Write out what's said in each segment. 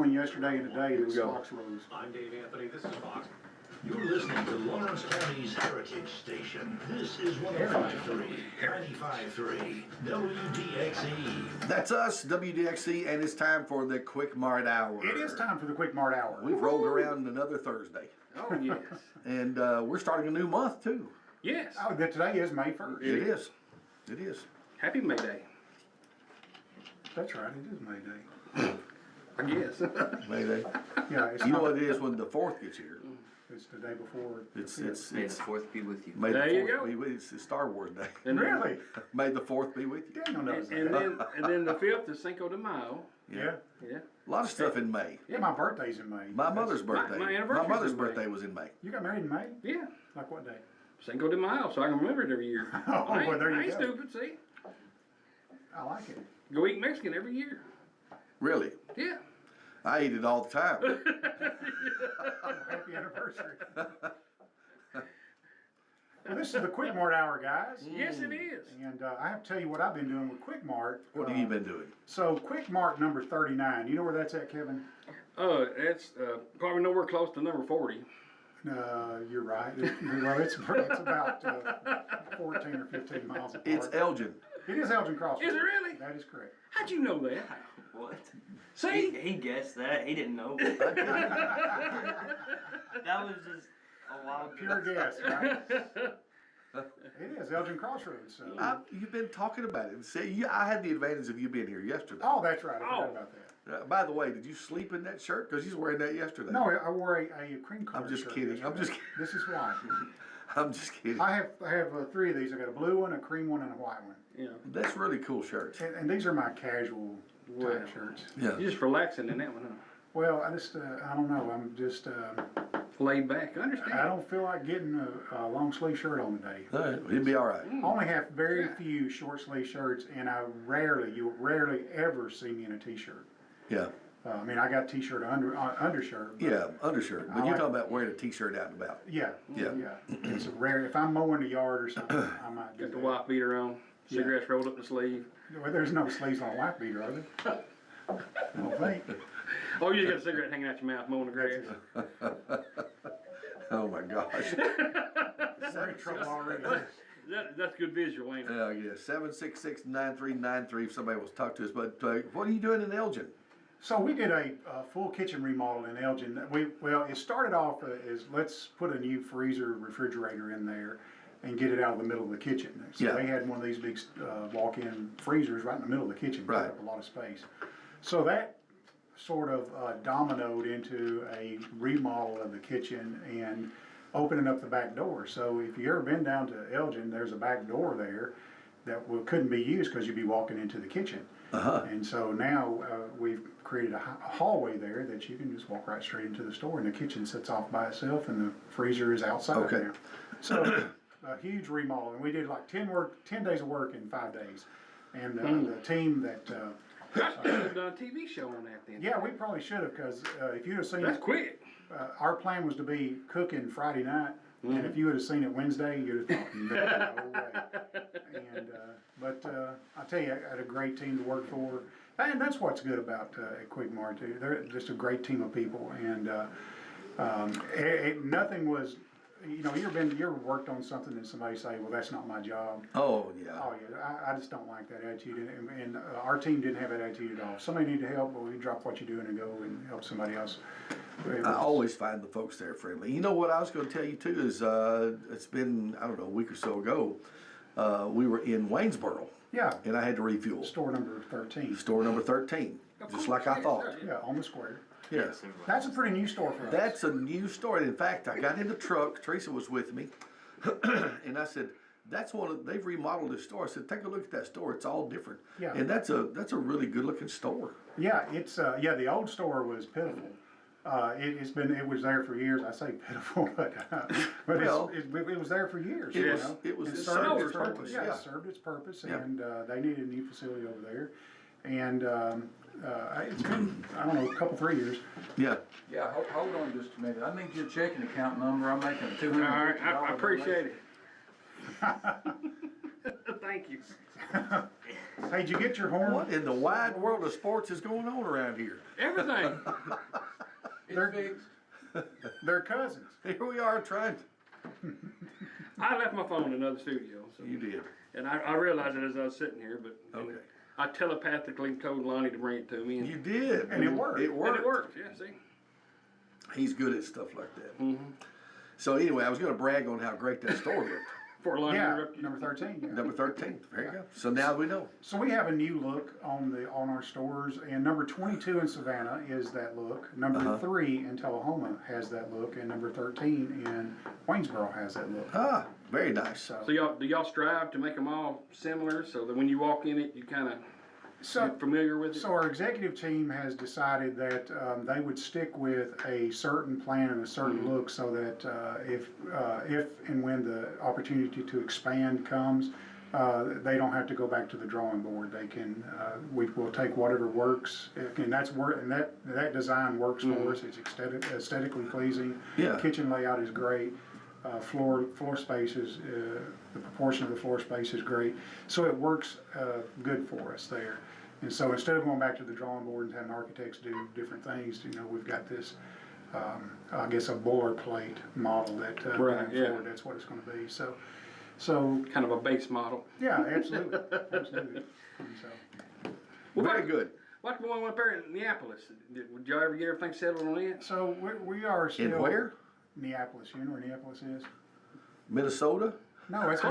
between yesterday and today, the go. stocks rose. I'm Dave Anthony. This is Fox. You're listening to Lawrence County's Heritage Station. This is 105.3, 95.3, WDXE. That's us, WDXE, and it's time for the Quik Mart Hour. It is time for the Quik Mart Hour. We've rolled around another Thursday. Oh, yes. And we're starting a new month, too. Yes. Oh, today is May 1st. It is. It is. Happy May Day, That's right, it is May Day. I guess. Mayday. Yeah, it's You know not, what it is when the 4th gets here? it's the day before. It's May the 4th be with you. May the There you 4th go. be with you. It's Star Wars Day. And Really? May the 4th be with you. Daniel knows And that. then the 5th is Cinco de Mayo. Yeah. Yeah. A lot of stuff in May. Yeah, my birthday's in May. My mother's birthday. my anniversary's mother's in May. birthday was in May. You got married in May? Yeah. Like what day? Cinco de Mayo, so I can remember it every year. Well, there you I ain't go. stupid, see? I like it. Go eat Mexican every year. Really? Yeah. I eat it all the time. Happy anniversary. Well, this is the Quik Mart Hour, guys. Yes, it is. And I have to tell you what I've been doing with Quik Mart. What have you been doing? So, Quik Mart number 39. You know where that's at, Kevin? That's probably nowhere close to number 40. You're right. Well, it's about 14 or 15 miles apart. It's Elgin. It is Elgin Crossroads. Is it really? That is correct. How'd you know that? What? See? He guessed that. He didn't know. That was just a wild Pure guess, right? It is Elgin Crossroads. So. You've been talking about it. See, I had the advantage of you being here yesterday. Oh, that's right. I Oh. forgot about that. By the way, did you sleep in that shirt? Because you was wearing that yesterday. No, I wore a cream color. I'm just shirt kidding. I'm yesterday. just kidding. This is white. I'm just kidding. I have three of these. I got a blue one, a cream one, and a white one. Yeah. That's really cool shirts. And these are my casual Well. type shirts. Yeah. You're just relaxing in that one, huh? Well, I just I don't know. I'm just Laid back. I I understand. don't feel like getting a long sleeve shirt on today. All right, it'll be all right. I only have very few short sleeve shirts, and you'll rarely ever see me in a t-shirt. Yeah. I mean, I got t-shirt undershirt. But Yeah, undershirt. But I you're like- talking about wearing a t-shirt out and about. Yeah. Yeah. Yeah. It's a rare. If I'm mowing the yard or something, I might do Got the that. white beater on, cigarettes rolled up the sleeve. Well, there's no sleeves on a white beater, are there? I don't think. Oh, you just got a cigarette hanging out your mouth mowing the grass. Oh my gosh. We're in trouble already. That's good visual, ain't it? Yeah, 766-9393 if somebody wants to talk to us. But what are you doing in Elgin? So we did a full kitchen remodel in Elgin. It started off as let's put a new freezer refrigerator in there and get it out of the middle of the kitchen. So Yeah. they had one of these big walk-in freezers right in the middle of the kitchen, took Right. up a lot of space. So that sort of dominoed into a remodel of the kitchen and opening up the back door. So if you've ever been down to Elgin, there's a back door there that couldn't be used because you'd be walking into the kitchen. And so now we've created a hallway there that you can just walk right straight into the store, and the kitchen sits off by itself, and the freezer is outside Okay. now. So a huge remodel, and we did like 10 days of work in 5 days. And the team that I should have done a TV show on that then. yeah, we probably should have, because if you'd have seen That's it, quick. our plan was to be cooking Friday night, and if you would have seen it Wednesday, you'd have thought, no way. And but I tell you, I had a great team to work for, and that's what's good about Quik Mart too. They're just a great team of people, and nothing was. You know, you ever worked on something that somebody say, well, that's not my job. Oh, yeah. Oh yeah, I just don't like that attitude, and our team didn't have that attitude at all. If somebody needed help, well, we drop what you're doing and go and help somebody else. I always find the folks there friendly. You know what I was going to tell you too is it's been, I don't know, a week or so ago, we were in Waynesboro. Yeah. And I had to refuel. Store number 13. Store number 13, just like I thought. Yeah, on the square. Yes. That's a pretty new store for us. That's a new store. In fact, I got in the truck. Teresa was with me, and I said, they've remodeled this store. I said, take a look at that store. It's all different. Yeah. And that's a really good looking store. Yeah, it's the old store was pitiful. It was there for years. I say pitiful, but Well, it was there for years. it you was- know? it was- It it served served its its purpose, Yeah, yeah. it served its purpose, Yeah. and they needed a new facility over there. And it's been, I don't know, a couple, 3 years. Yeah. Yeah, hold on just a minute. I need your checking account number. I'm making a $250. All right, I appreciate it. Thank you. Hey, did you get your horn? What in the wide world of sports is going on around here? Everything. They're, Fixed. they're cousins. Here we are trying to. I left my phone in another studio, so. You did. And I realized it as I was sitting here, but Okay. I telepathically told Lonnie to bring it to me. You did. And it worked. It And worked. it worked, yeah, see? He's good at stuff like that. Mm-hmm. So anyway, I was going to brag on how great that store looked. Before Lonnie Yeah, interrupted you. number 13. Yeah. Number 13. There you go. So now we know. So we have a new look on our stores, and number 22 in Savannah is that look. Number 3 in Tullahoma has that look, and number 13 in Waynesboro has that look. Ah, very nice. So, So do y'all strive to make them all similar so that when you walk in it, you kind of so, get familiar with it? so our executive team has decided that they would stick with a certain plan and a certain look, so that if and when the opportunity to expand comes, they don't have to go back to the drawing board. They can we will take whatever works, and that design works for us. It's aesthetically pleasing. Yeah. Kitchen layout is great. Floor space is the proportion of the floor space is great, so it works good for us there. And so instead of going back to the drawing board and having architects do different things, we've got this, I guess, a boilerplate model that Right, going yeah. forward, that's what it's going to be. So Kind of a base model. yeah, absolutely, absolutely. And so, Very good. What's going on up there in Neapolis? Would y'all ever get everything settled on it? so we are still In where? Neapolis. You know where Neapolis is? Minnesota? No, that's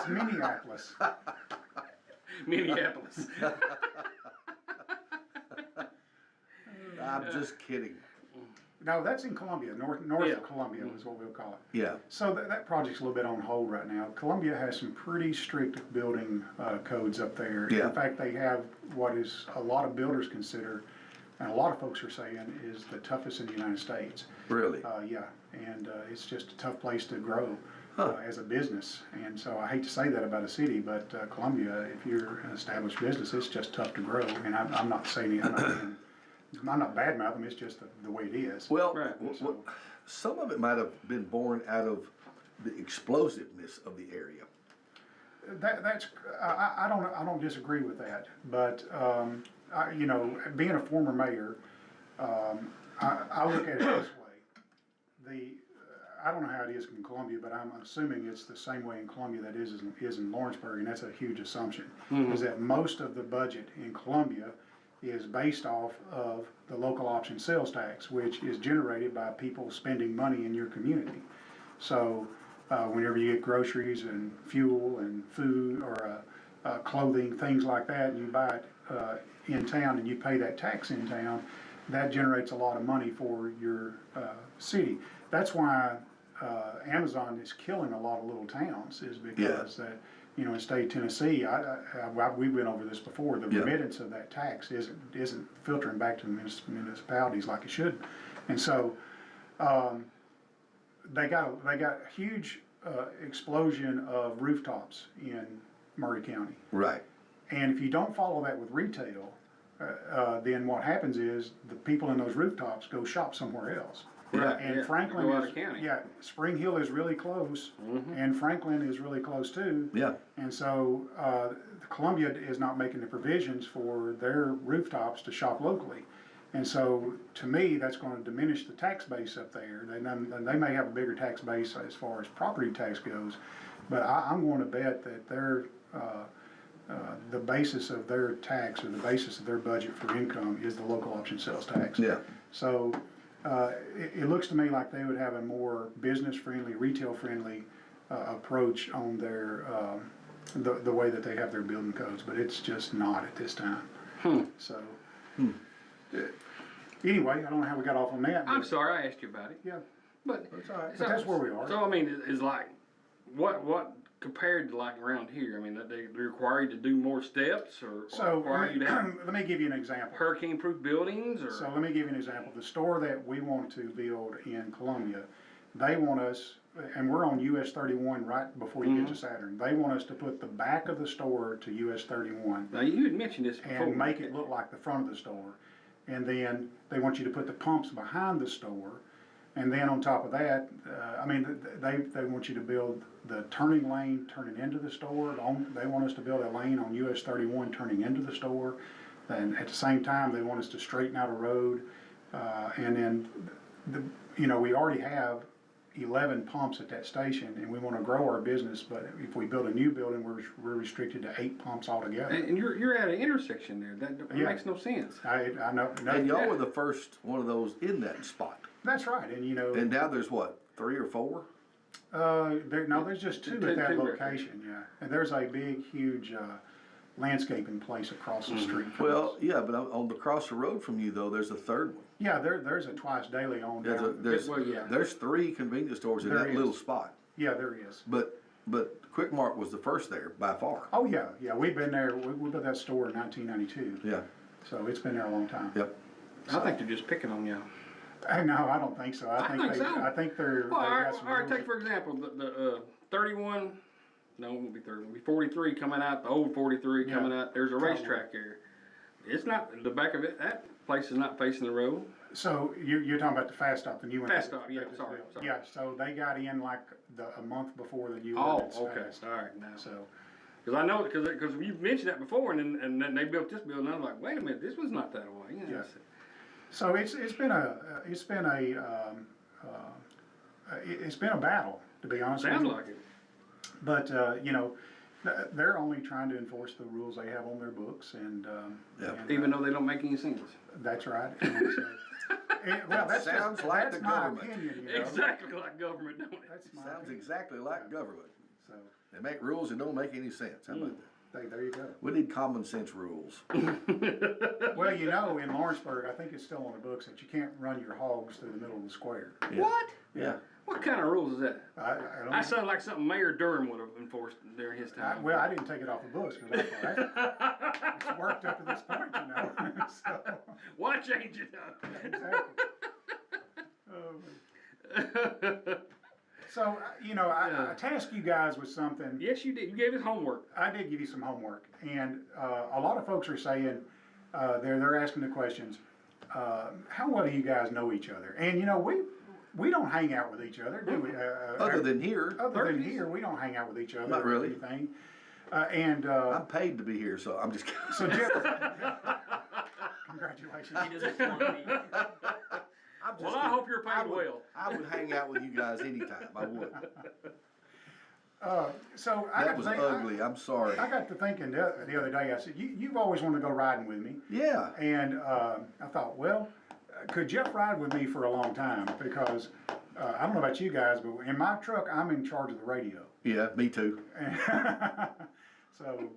Minneapolis. Minneapolis. I'm just kidding. No, that's in Columbia, north Yeah. of Columbia is what we'll call it. Yeah. So that project's a little bit on hold right now. Columbia has some pretty strict building codes up there. Yeah. In fact, they have what is a lot of builders consider, and a lot of folks are saying, is the toughest in the United States. Really? Yeah, and it's just a tough place to grow Huh. as a business. And so I hate to say that about a city, but Columbia, if you're an established business, it's just tough to grow. And I'm not saying I'm not bad mouthing them, it's just the way it is. Well, Right. some of it might have been born out of the explosiveness of the area. I don't disagree with that, but being a former mayor, I look at it this way. I don't know how it is in Columbia, but I'm assuming it's the same way in Columbia that is in Lawrenceburg, and that's a huge assumption. Is that most of the budget in Columbia is based off of the local option sales tax, which is generated by people spending money in your community. So whenever you get groceries and fuel and food or clothing, things like that, and you buy it in town and you pay that tax in town, that generates a lot of money for your city. That's why Amazon is killing a lot of little towns, is because that, in the state of Tennessee, we've been over this before, the remittance of that tax isn't filtering back to the municipalities like it should. And so they got a huge explosion of rooftops in Murray County. Right. And if you don't follow that with retail, then what happens is the people in those rooftops go shop somewhere else. Right, And yeah. Franklin Go out is, of county. Spring Hill is really close, and Franklin is really close too. Yeah. And so Columbia is not making the provisions for their rooftops to shop locally. And so, to me, that's going to diminish the tax base up there. They may have a bigger tax base as far as property tax goes, but I'm going to bet that the basis of their tax, or the basis of their budget for income, is the local option sales tax. Yeah. So it looks to me like they would have a more business-friendly, retail-friendly approach on their the way that they have their building codes, but it's just not at this time. So anyway, I don't know how we got off on that. I'm but sorry I asked you about it. Yeah, But that's all right. But that's where we are. So I mean, is like what compared to like around here? I mean, that they require you to do more steps, or So require you to have let me give you an example. hurricane-proof buildings, or So let me give you an example. The store that we want to build in Columbia, they want us, and we're on US 31 right before you get to Saturn. They want us to put the back of the store to US 31 now you had mentioned this before. and make it look like the front of the store. And then they want you to put the pumps behind the store, And then on top of that, I mean, they want you to build the turning lane turning into the store. They want us to build a lane on US 31 turning into the store. And at the same time, they want us to straighten out a road. And then, we already have 11 pumps at that station, and we want to grow our business, but if we build a new building, we're restricted to 8 pumps altogether. And you're at an intersection there. That Yeah. makes no sense. I know. And y'all were the first one of those in that spot. That's right, and And now there's what, 3 or 4? there's just 2 at that Two right location, yeah. And there's a big, huge landscaping place across the street. from Well, us. yeah, but across the road from you though, there's a third one. Yeah, there's a twice daily on down. There's 3 convenience stores in There that is. little spot. Yeah, there is. But Quik Mart was the first there by far. Oh, yeah, we've been there, we built that store in 1992, Yeah, so it's been there a long time. yep. I think they're just picking on you. No, I don't think so. I think so. I think they're. Well, they've all right, got some all right, rules take for example, the 31, no, it won't be 31, it'll be 43 coming out, the old 43 Yeah. coming out, there's a Probably. racetrack there. It's not, the back of it, that place is not facing the road. So you're talking about the Fast Stop, the new one? Fast Stop, yeah, that- sorry. Yeah, so they got in like a month before the new Oh, ordinance okay, passed. all right, now. So, Cause I know, cause you mentioned that before, and then they built this building, and I was like, wait a minute, this one's not that way. You know, Yeah. So it's been a battle, to be honest with sounds you. like it. But, they're only trying to enforce the rules they have on their books and, Yeah. and, Even though they don't make any sense. that's right. And so, well, that's Sounds just, like that's the my government. opinion, Exactly like government, don't it? That's my Sounds opinion. exactly like government. So, They make rules that don't make any sense. How about that? there you go. We need common sense rules. Well, in Lawrenceburg, I think it's still on the books that you can't run your hogs through the middle of the square. Yeah. What? Yeah. What kind of rules is that? I don't. That sounds like something Mayor Durham would have enforced during his time. Well, I didn't take it off the books because it's worked up to this point, so, Why change it up? exactly. So, I tasked you guys with something. Yes, you did. You gave us homework. I did give you some homework, and a lot of folks are saying they're asking the questions. How well do you guys know each other? And we don't hang out with each other, do we? Other than here, Other than here, we don't hang out with each other. Not or really. anything. I'm paid to be here, so I'm just kidding. So Jeff, congratulations. He doesn't want me. I'm just Well, I kidding. hope you're paid I would- well. I would hang out with you guys anytime. I would. So I That got was to think, ugly. I'm sorry. I got to thinking the other day. I said, "You've always wanted to go riding with me," Yeah. and I thought, well, could Jeff ride with me for a long time? Because I don't know about you guys, but in my truck, I'm in charge of the radio. Yeah, me too. So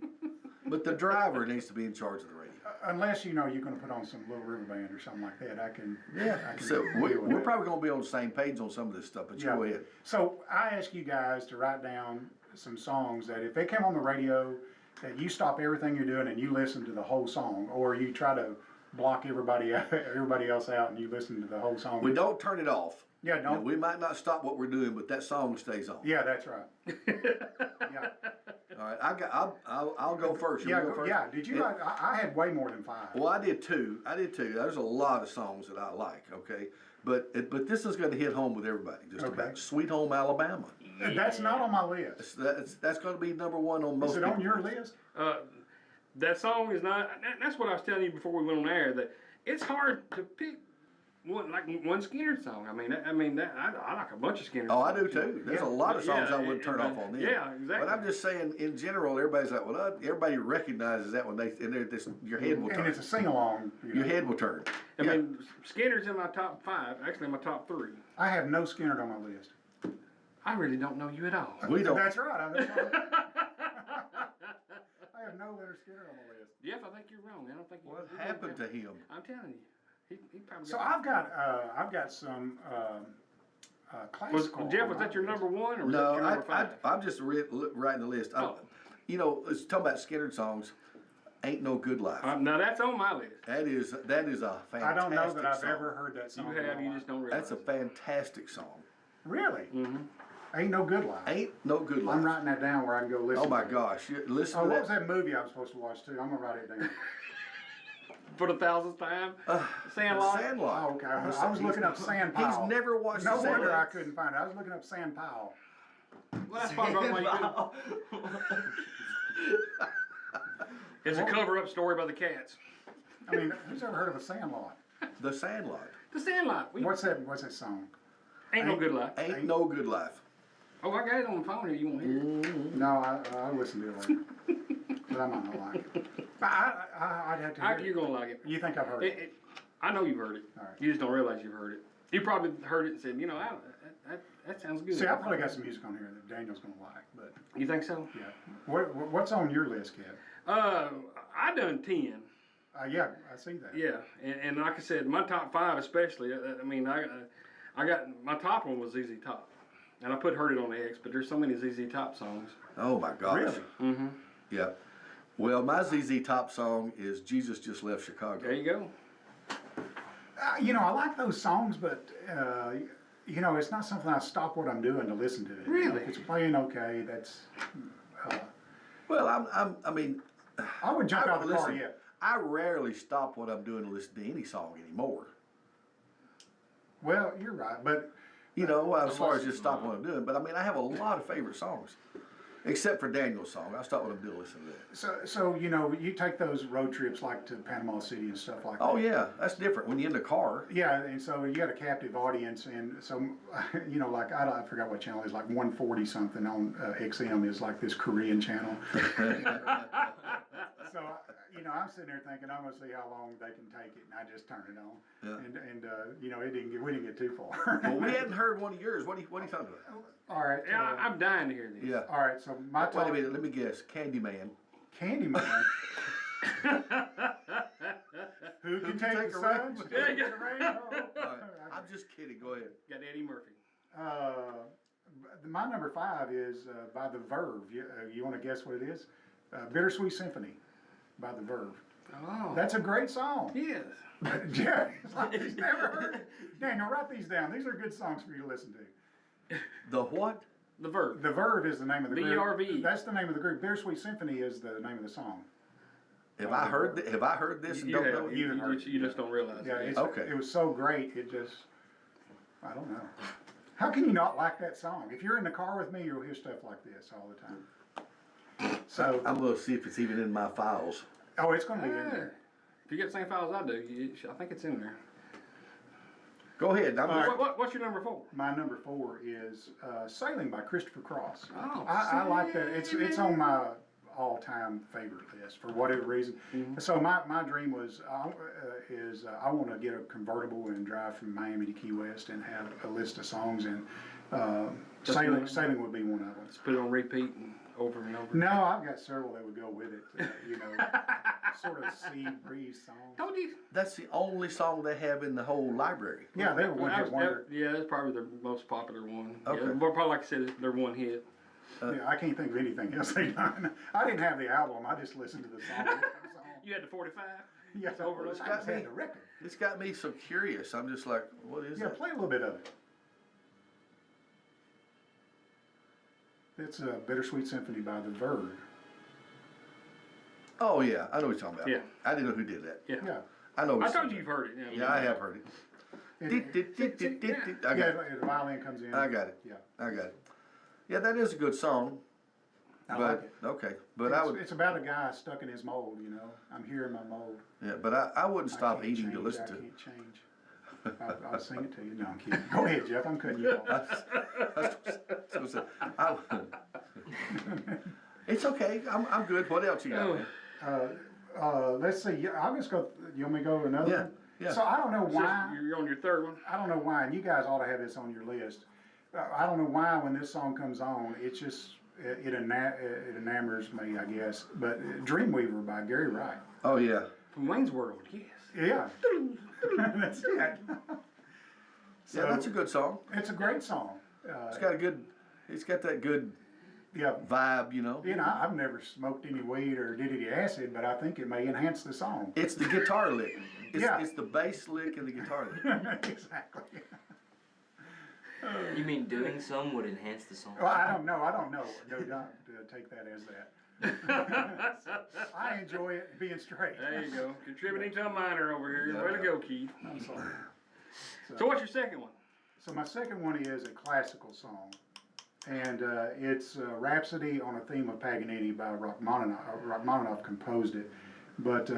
But the driver needs to be in charge of the radio. unless you're going to put on some Little River Band or something like that, I can. I can So deal with we're that. probably gonna be on the same page on some of this stuff, but you Yeah. go ahead. So I ask you guys to write down some songs that if they come on the radio, that you stop everything you're doing and you listen to the whole song, or you try to block everybody else out and you listen to the whole song. We don't turn it off. Yeah, don't. We might not stop what we're doing, but that song stays on. Yeah, that's right. Yeah, All right, I'll go first. You yeah, wanna go first? yeah. Did you? I had way more than 5. Well, I did too. There's a lot of songs that I like. Okay, but this is going to hit home with everybody. Just Okay. about Sweet Home Alabama. That's not on my list. That's going to be number 1 on most. Is it on people's your lists. list? That song is not. That's what I was telling you before we went on air. That it's hard to pick one Skinner song. I like a bunch of Skinner. Oh, I songs. do too. There's Yeah. a lot of songs Yeah, I wouldn't turn off on them. yeah, exactly. But I'm just saying, in general, everybody's like, well, everybody recognizes that when your head will And turn. it's a sing along. Your head will turn. I Yeah. mean, Skinner's in my top 5. Actually, in my top 3. I have no Skinner on my list. I really don't know you at all. We don't. That's right. I have no Leonard Skinner on my list. Jeff, I think you're wrong. I don't think. What happened to him? I'm telling you, he probably. So got I've got some classical. Jeff, was that your number 1 or was that No, your number 5? I'm just writing the list. Oh. Let's talk about Skinner songs. Ain't No Good Life. Now that's on my list. That is a fantastic I don't know that I've song. ever heard that You song. have, you just don't realize. That's a fantastic song. Really? Mm-hmm. Ain't No Good Life. Ain't No Good Life. I'm writing that down where I can go listen. Oh my to it. gosh! Listen Oh, to what that. was that movie I was supposed to watch too? I'm gonna write it down. for the 1000th time. Sandlot. Sandlot. Oh, okay, I was looking up Sand Pile. He's never watched No the wonder I Sandlot. couldn't find it. I was looking up Sand Pile. Well, that's probably why you couldn't. It's a cover-up story by the Cats. I mean, who's ever heard of a Sandlot? The Sandlot. The Sandlot. What's that song? Ain't no good life. Ain't no good life. Oh, I got it on the phone here. You want to hear it? No, I'll listen to it later. But I might not like it. I'd have to hear You're it. gonna like it. You think I've heard it? I know you've heard it. All right. You just don't realize you've heard it. You probably heard it and said, that sounds good. See, I probably got some music on here that Daniel's gonna like, but You think so? yeah. What's on your list, Kev? I done 10. Yeah, I see that. Yeah, and like I said, my top 5 especially. I got my top one was ZZ Top, and I put "Heard It" on the X. But there's so many ZZ Top songs. Oh my gosh. Really? Mm-hmm. Yeah. Well, my ZZ Top song is "Jesus Just Left Chicago." There you go. I like those songs, but it's not something I stop what I'm doing to listen to it. Really? If it's playing okay, that's. Well, I mean, I would jump out of the car. listen, Yeah. I rarely stop what I'm doing to listen to any song anymore. Well, you're right, but You know, as far as just stopping what I'm doing. But I mean, I have a lot of favorite songs, except for Daniel's song. I stop what I'm doing to listen to that. so you take those road trips like to Panama City and stuff like that. Oh yeah, that's different when you're in the car. Yeah, and so you got a captive audience, and so like I forgot what channel it is, like 140 something on XM is like this Korean channel. So I'm sitting there thinking I'm gonna see how long they can take it, and I just turn it on. Yeah. And we didn't get too far. Well, we hadn't heard one of yours. What are you talking about? All right. Yeah, I'm dying to hear this. Yeah. All right. So my Wait top a minute. Let me guess. Candyman. Candyman. Who can take take the a sun? rain? Take the rain? All right. I'm just kidding. Go ahead. Got Eddie Murphy. My number 5 is by The Verve. You want to guess what it is? Bittersweet Symphony by The Verve. Oh. That's a great song. Yes. Jerry's like he's never heard it. Daniel, write these down. These are good songs for you to listen to. The what? The Verve. The Verve is the name of the group. VRV. That's the name of the group. Bittersweet Symphony is the name of the song. Have I heard this and You don't have. know it? You just don't realize Yeah, it. Okay. It was so great. It just, I don't know. How can you not like that song? If you're in the car with me, you'll hear stuff like this all the time. So, I'm gonna see if it's even in my files. oh, it's going to be in there. If you get the same files I do, I think it's in there. Go ahead. What's your number 4? My number 4 is Sailing by Christopher Cross. Oh, I like that. It's on my all-time favorite list for whatever reason. Mm-hmm. So my dream was I want to get a convertible and drive from Miami to Key West and have a list of songs, and sailing would be one of them. Just put it on repeat and over and over. No, I've got several that would go with it. Sort of sea breeze songs. Told you. That's the only song they have in the whole library. Yeah, they were one hit wonder. Yeah, that's probably their most popular one. Okay. Yeah, but probably like I said, they're one hit. Yeah, I can't think of anything else they done. I didn't have the album. I just listened to the song. You had the 45. Yeah, over. I It's just got had me. the record. It's got me so curious. I'm just like, what is Yeah, that? play a little bit of it. It's a Bittersweet Symphony by The Verve. Oh yeah, I know what you're talking about. Yeah. I didn't know who did that. Yeah. Yeah. I know. What I you're told talking you you've heard it. about. Yeah, I have heard it. I Yeah, got it. the violin comes in. I got it. Yeah. I got it. Yeah, that is a good song. I But like it. okay, but I would. It's about a guy stuck in his mold, I'm here in my mold. Yeah, but I wouldn't I stop can't eating to change, listen I to. can't change. I'll sing it to you. No, I'm kidding. Go ahead, Jeff. I'm cutting you off. It's okay. I'm good. What else you got? man? Let's see. Yeah, I'll just go. You want me to go to another Yeah, one? yeah. So I don't know So why. you're on your 3rd one. I don't know why, and you guys ought to have this on your list. I don't know why when this song comes on, it's just it enamors me, I guess. But Dreamweaver by Gary Wright. Oh yeah. From Wayne's World, yes. Yeah, that's it. So, Yeah, that's a good song. It's a great song. It's got a good. It's got that good Yeah. vibe, you know. I've never smoked any weed or did any acid, but I think it may enhance the song. It's the guitar lick. Yeah. It's the bass lick and the guitar lick. Exactly. You mean doing some would enhance the song? Well, I don't know. Do not take that as that. I enjoy it being straight. There you go. Contributing to a minor over here. Yeah. Way to go, Keith. So what's your second one? So my second one is a classical song, and it's Rhapsody on a Theme of Paganini by Rachmaninoff. Rachmaninoff composed it, but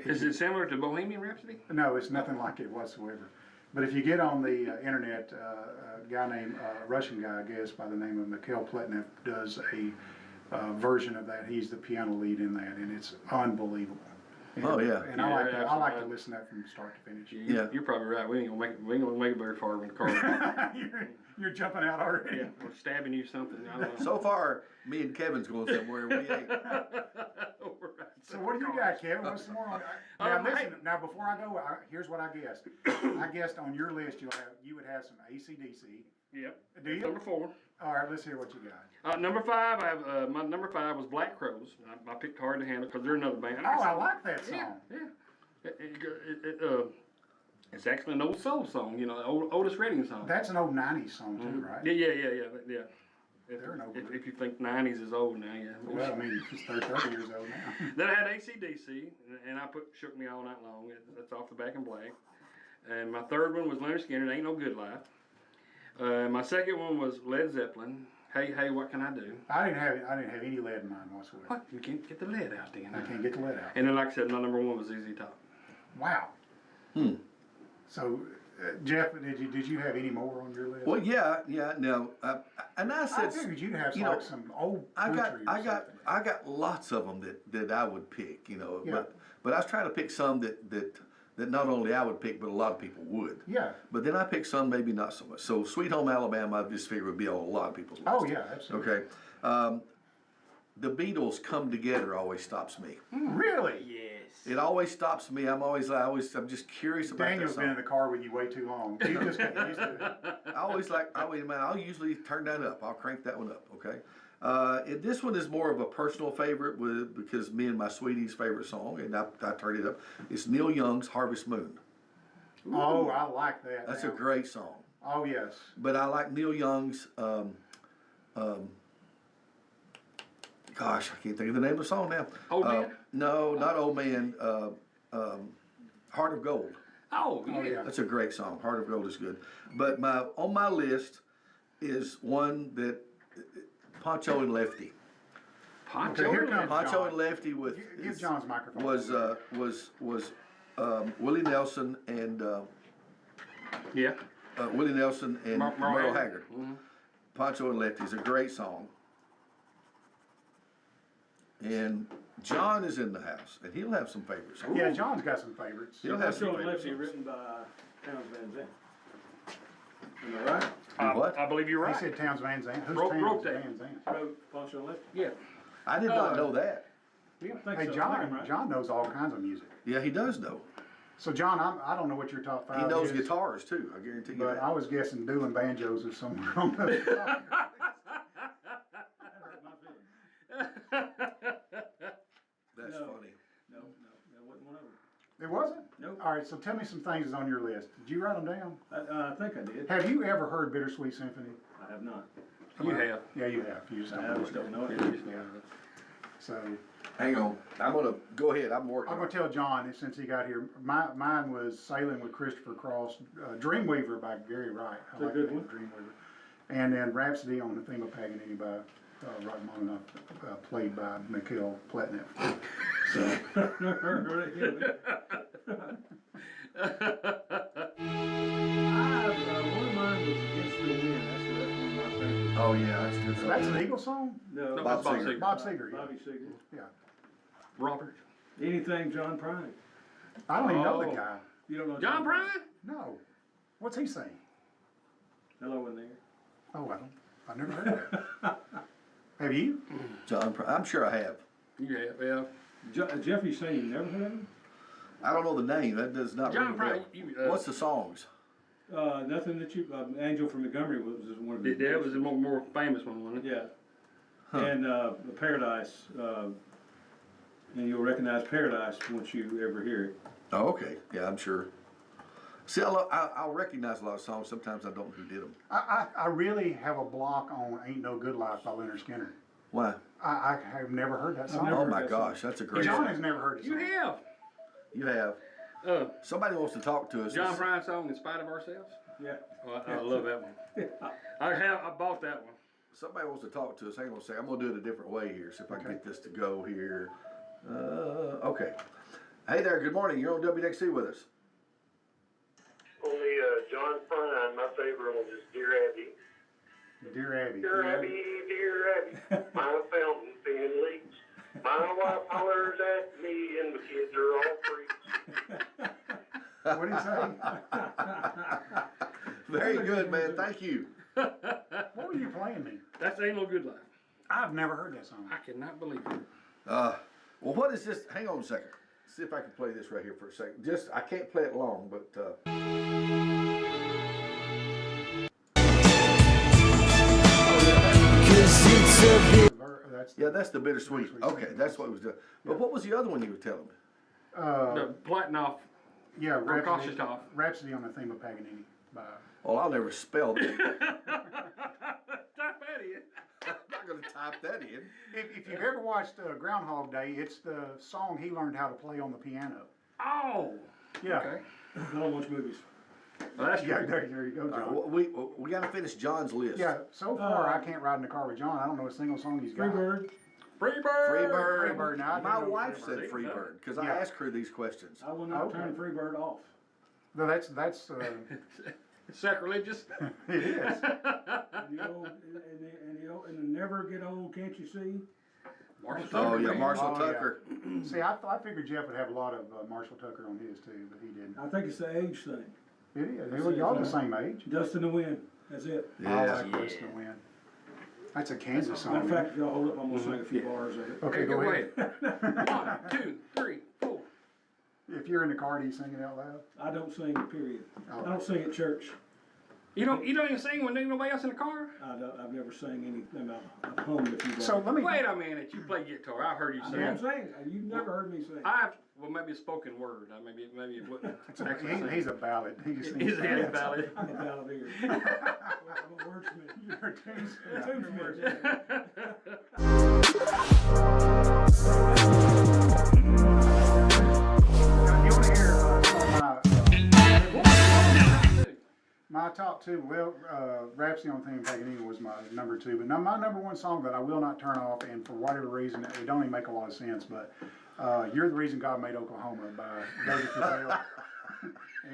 Is it similar to Bohemian Rhapsody? no, it's nothing like it whatsoever. But if you get on the internet, a guy named, Russian guy, I guess, by the name of Mikhail Pletnev does a version of that. He's the piano lead in that, and it's unbelievable. And, Oh, yeah. And Yeah, I like to absolutely. listen to that from start to finish. Yeah. You're probably right. We ain't gonna make it very far in the car. You're jumping out already. Yeah, or stabbing you something. I don't know. So far, me and Kevin's going somewhere, and we ain't. So what do you got, Kevin? What's some more on? Now listen. Now before I go, here's what I guessed. I guessed on your list you would have some AC/DC. Yep. Do you? Number 4. All right, let's hear what you got. Number 5, I have my number 5 was Black Crows. I picked Hard to Handle because they're another band. Oh, I like that song. Yeah. It's actually an old soul song, you know, Otis Redding song. That's an old '90s song too, right? Yeah. They're an old group. If you think '90s is old now, yeah. Well, I mean, it's 30 years old now. Then I had AC/DC, and I put Shook Me All Night Long. That's off the Back in Black. And my third one was Leonard Skinner, Ain't No Good Life. My second one was Led Zeppelin, Hey Hey What Can I Do? I didn't have any lead in mine whatsoever. What? You can't get the lead out then. I can't get the lead out. And then, like I said, my number 1 was ZZ Top. Wow. So, Jeff, did you have any more on your list? Well, yeah, no. And I I said, figured you'd have you like know, some old I country or something. got lots of them that I would pick, you know. Yeah. But I was trying to pick some that not only I would pick, but a lot of people would. Yeah. But then I picked some maybe not so much. So Sweet Home Alabama, I just figured would be on a lot of people's list. Oh yeah, absolutely. Okay. The Beatles Come Together always stops me. Really? Yes. It always stops me. I'm just curious about Daniel's that been in song. the car with you way too long. You just got used to it. I'll usually turn that up. I'll crank that one up, okay? This one is more of a personal favorite because me and my sweetie's favorite song, and I turned it up. It's Neil Young's Harvest Moon. Oh, I like that. That's now. a great song. Oh yes. But I like Neil Young's, gosh, I can't think of the name of the song now. Old Man? No, not Old Man. Heart of Gold. Oh, Oh yeah. yeah. That's a great song. Heart of Gold is good. But on my list is one that Pancho and Lefty. Poncho. Okay, here comes Pancho John. and Lefty with Give John's microphone. was Willie Nelson and Yeah. Willie Nelson and Merle Merle Haggard. Haggard. Pancho and Lefty is a great song. And John is in the house, and he'll have some favorites. Yeah, John's got some favorites. He'll have some Pancho and favorites. Lefty written by Towns Van Zandt. Am I right? What? I believe you're He right. said Towns Van Zandt. Who's Wrote Towns that. Van Zandt? Wrote Pancho and Lefty. Yeah. I did not know that. Yeah, I think Hey, so. John. Right? John knows all kinds of music. Yeah, he does know. So John, I don't know what your top 5 He knows is, guitars too. I guarantee you but that. I was guessing dueling banjos is somewhere on the That's No. funny. No, that wasn't one of them. It wasn't? Nope. All right, so tell me some things that's on your list. Did you write them down? I think I did. Have you ever heard Bittersweet Symphony? I have not. You have. Yeah, you have. You just don't I know just it. don't know Yeah, it. you just know that. So Hang on. I'm gonna go ahead. I'm working. I'm gonna tell John since he got here. Mine was Sailing with Christopher Cross, Dreamweaver by Gary Wright. I That's a like good that, one. Dreamweaver. And then Rhapsody on the Theme of Paganini by Rachmaninoff, played by Mikhail Pletnev. So One of mine was Against the Wind. That's one of my favorites. Oh yeah, that's a good. song. that's an Eagles song. No, No, Bob Bob Seger. Seger. Bob Seger. Yeah. Bobby Seger. Yeah. Robert. Anything John Prine. I don't even know the Oh. guy. You don't know John Bryan? No. What's he saying? Hello in there. Oh, I don't. I've never heard of that. Have you? John. I'm sure I have. You have, yeah. Jeffrey saying you never heard of him? I don't know the name. That does not John ring a Prine, bell. you, What's the songs? Nothing that you. Angel from Montgomery was one of his. That was the more famous one, wasn't it? Yeah. Huh. And Paradise, and you'll recognize Paradise once you ever hear it. Oh, okay. Yeah, I'm sure. See, I'll recognize a lot of songs. Sometimes I don't know who did them. I really have a block on "Ain't No Good Life" by Leonard Skinner. Why? I have never heard that song. never Oh heard my that gosh, that's a great John song. has never heard the You song. have. You have. Somebody wants to talk to us. John Prine song, In Spite of Ourselves. Yeah. Oh, I love that one. I bought that one. Somebody wants to talk to us. Hang on a second. I'm gonna do it a different way here. See if I can get this to go here. Okay. Hey there. Good morning. You're on WDXE with us. Only John Prine, my favorite one is Dear Abby. Dear Abby. Dear Abby, dear Abby, my fountain pen leaks. My wife hollers at me and the kids are all freaks. What do you say? Very good, man. Thank you. What were you playing me? That's Ain't No Good Life. I've never heard that song. I cannot believe it. Well, what is this? Hang on a second. See if I can play this right here for a second. Just, I can't play it long, but. Yeah, that's the bittersweet. Okay, that's what it was doing. But what was the other one you were telling me? The Platin Off. Yeah, Cautious Off. Rhapsody on the Theme of Paganini by. Well, I'll never spell that. Type that in. I'm not going to type that in. If you've ever watched Groundhog Day, it's the song he learned how to play on the piano. Oh. Yeah. Okay. I don't watch movies. Well, that's Yeah, true. there you go, All right, John. well, we got to finish John's list. Yeah, so far I can't ride in the car with John. I don't know a single song he's got. Freebird. Free Bird. Freebird. Freebird. Now, I My do know wife Freebird. said Freebird because I Yeah. asked her these questions. I will not Okay. turn Freebird off. No, that's Sacrilegious. it is. And the Never Get Old, Can't You See? Marshall Oh Tucker, yeah, man. Marshall Oh, yeah. Tucker. See, I figured Jeff would have a lot of Marshall Tucker on his too, but he didn't. I think it's the age thing. It is. Well, y'all the same age. Dust in the Wind. That's it. I Yeah. like West to Win. That's a Kansas Matter song. of fact, if y'all hold up, I'm gonna sing a few bars of it. Okay, go ahead. 1, 2, 3, 4. If you're in the car, do you sing it out loud? I don't sing, period. Oh. I don't sing at church. You don't even sing when there's nobody else in the car? I've never sang anything. I've hummed a few bars. So let me. Wait a minute, you play guitar. I've heard you I sing. know what I'm saying. You've never heard me sing. Well, maybe a spoken word. Maybe it wouldn't. actually sing. He's a ballad. He just sings He's a ballads. ballad. I'm a balladeer. I'm a wordsmith. You're a tunesmith. Tunesmith. You want to hear my top two? Well, Rhapsody on the Theme of Paganini was my number two, but now my number one song that I will not turn off, and for whatever reason, it don't even make a lot of sense, but You're the Reason God Made Oklahoma by David Patel.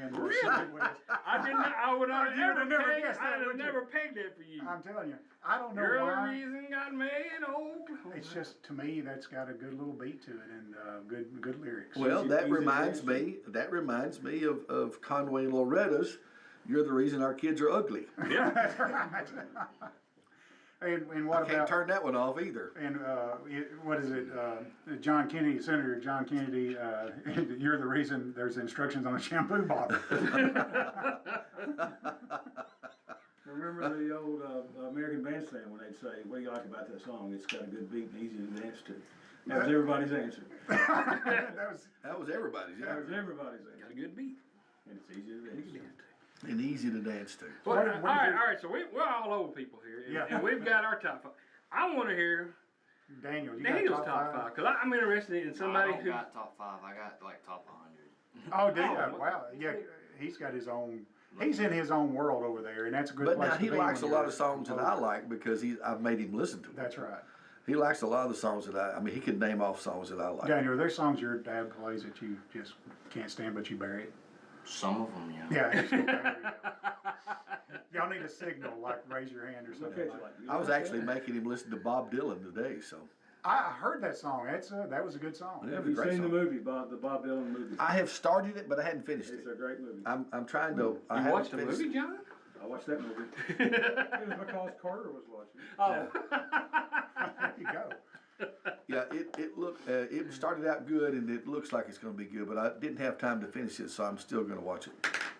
And Really? Sidney West. I would not You would have have never pegged, guessed that, I'd have would you? never pegged that for you. I'm telling you, I don't know You're the why. reason God made Oklahoma. It's just, to me, that's got a good little beat to it and good lyrics. Well, that Easy reminds dance. me of Conway and Loretta's. You're the reason our kids are ugly. That's right. And what Can't about turn that one off either. and what is it? John Kennedy, Senator John Kennedy. You're the reason there's instructions on a shampoo bottle. Remember the old American Bandstand when they'd say, "What do you like about that song? It's got a good beat and easy to dance to." That was everybody's answer. That was everybody's, yeah. That was everybody's Got answer. a good beat. And it's easy to dance to. And easy to dance to. Well, What- all what is right, your- all right. So we're all old people here, and, Yeah. and we've got our top five. I want to hear Daniel, you got Daniel's top five because I'm interested in somebody I don't who. got top 5. I got like top 100. Oh, do you? Oh, Wow. Yeah, he's got his own. He's in his own world over there, and that's a good But place now to he be likes a when lot you're of songs that I composer. like because I've made him listen to them. That's right. He likes a lot of the songs that I mean, he can name off songs that I like. Daniel, there's songs your dad plays that you just can't stand, but you bury it. Some of them, yeah. Yeah. There you go. Y'all need a signal, like raise your hand or something. Okay, Like like, that. I was actually making him listen to Bob Dylan today, so. I heard that song. That was a good song. Yeah. Have you Great seen the song. movie, the Bob Dylan movie? I have started it, but I hadn't finished It's it. a great movie. I'm trying to. I You haven't watched the finished movie, it. John? I watched that movie. It was because Carter was watching. Oh. There you go. Yeah, it started out good, and it looks like it's going to be good, but I didn't have time to finish it, so I'm still going to watch it.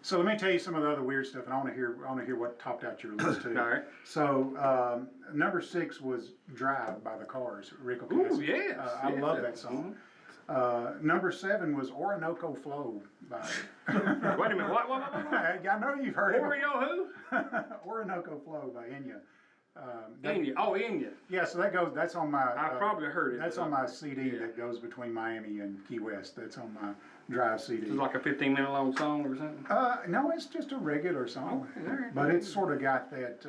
So let me tell you some of the other weird stuff, and I want to hear what topped out your list too. All right. So number 6 was "Drive" by the Cars, Rick Ocasek. Ooh, yes, I yes, love that- that song. Number 7 was "Orinoco Flow" by. Wait a minute. What? I know you've heard it. Oreo who? Orinoco Flow by Enya. India. Oh, India. Yeah, so that's on my. I probably heard it. That's but on my CD that goes between Miami and Key West. That's on my drive CD. It's like a 15-minute long song or something. No, it's just a regular song, Okay, all right. but it's sort of got that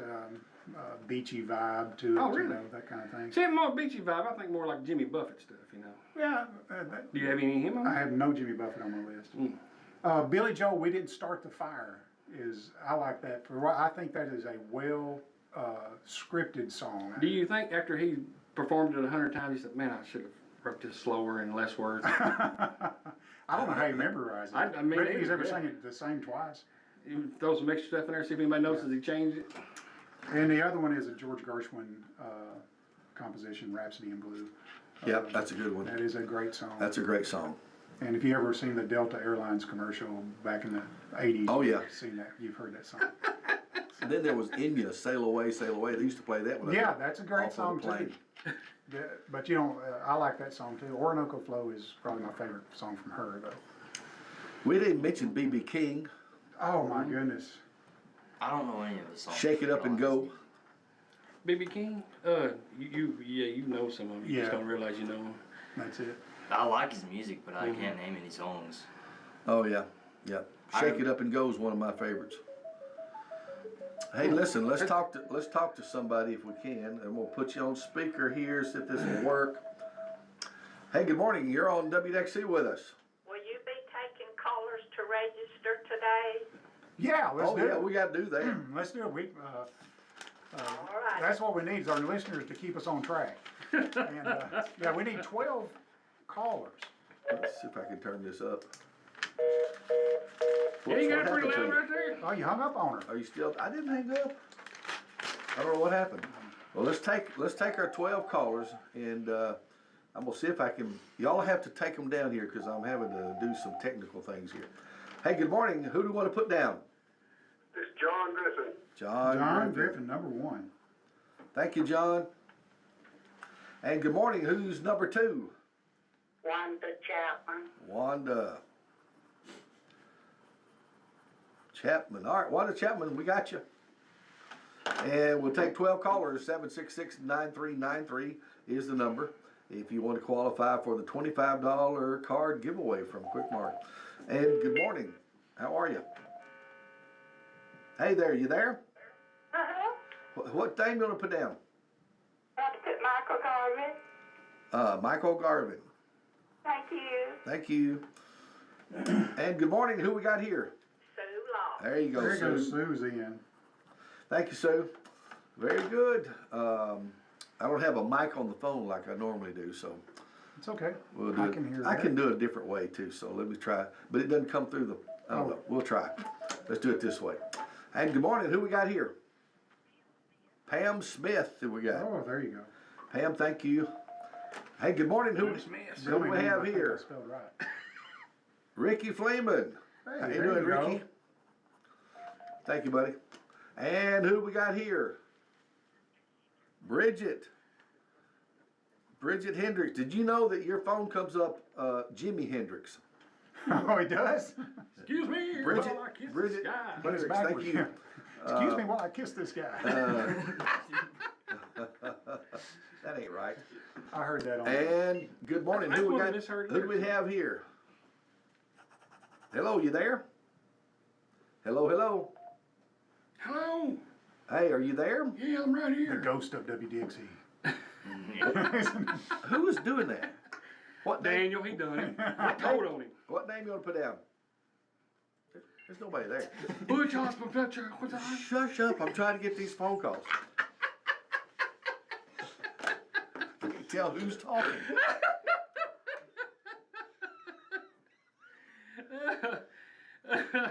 beachy vibe to it, Oh, really? you know, that kind of thing. See, more beachy vibe. I think more like Jimmy Buffett stuff, you know. Yeah, Do you have any of him on? I have no Jimmy Buffett on my list. Billy Joel, "We Didn't Start the Fire," I like that. I think that is a well scripted song. Do you think after he performed it 100 times, he said, "Man, I should have wrote this slower and less words"? I don't know how you memorize it. I mean, He's ever yeah. sang it the same twice. You throw some extra stuff in there, see if anybody notices he changed it. And the other one is a George Gershwin composition, "Rhapsody in Blue." Yep, that's a good one. That is a great song. That's a great song. And if you ever seen the Delta Airlines commercial back in the 80s, Oh, yeah. You've heard that song. And then there was Enya, Sail Away, Sail Away. They used to play that one. Yeah, that's a great off on song the plane. too. But you know, I like that song too. Orinoco Flow is probably my favorite song from her though. We didn't mention B.B. King, Oh my goodness. I don't know any of the songs. Shake It Up and Go. B.B. King? You know some of them. You just Yeah. don't realize you know them. That's it. I like his music, but I can't name any songs. Oh, yeah, yeah. Shake It Up and Go is one of my favorites. Hey, listen, let's talk to somebody if we can, and we'll put you on speaker here, see if this will work. Hey, good morning. You're on WDXE with us. Will you be taking callers to register today? Yeah, let's do it. We got to do that. Let's do it. All right. That's what we need is our listeners to keep us on track. And yeah, we need 12 callers. Let's see if I can turn this up. Yeah, you got it What pretty happened to loud you? right there. Oh, you hung up on her. Are you still? I didn't hang up. I don't know what happened. Well, let's take our 12 callers, and I'm gonna see if I can. Y'all have to take them down here because I'm having to do some technical things here. Hey, good morning. Who do you want to put down? This is John Griffin. John Griffin, number 1. Thank you, John. And good morning. Who's number 2? Wanda Chapman. Wanda Chapman. All right, Wanda Chapman, we got you. And we'll take 12 callers. 766-9393 is the number if you want to qualify for the $25 card giveaway from Quik Mart. And good morning. How are you? Hey there, you there? Uh-huh. What name you want to put down? Got to put Michael Garvin. Michael Garvin. Thank you. Thank you. And good morning. Who we got here? Sue Law. There you go, There Sue. goes Susan. Thank you, Sue. Very good. I don't have a mic on the phone like I normally do, so It's okay. we'll do I it. can hear I that. can do it a different way too, so let me try. But it doesn't come through the, I don't know. We'll try. Let's do it this way. And good morning. Who we got here? Pam Smith, who we got? Oh, there you go. Pam, thank you. Hey, good morning. Who Smith. do we have I think here? I spelled right. Ricky Fleeman. Hey, How you there doing, you go. Ricky? Thank you, buddy. And who we got here? Bridget. Bridget Hendricks. Did you know that your phone comes up Jimi Hendrix? Oh, he does? Excuse me. Bridget, while I kiss the Bridget sky. But it's Hendricks, thank backwards. you. Excuse me while I kiss this guy. That ain't right. I heard that on. And good morning. That's Who we one of got? misheard Who do we lyrics. have here? Hello, you there? Hello, hello. Hello. Hey, are you there? Yeah, I'm right The here. ghost of WDXE. Who is doing that? What name? Daniel, he done it. I told on him. What name you want to put down? There's nobody there. Butch Hospital Fletcher. What's that? Shush up! I'm trying to get these phone calls. I can tell who's talking.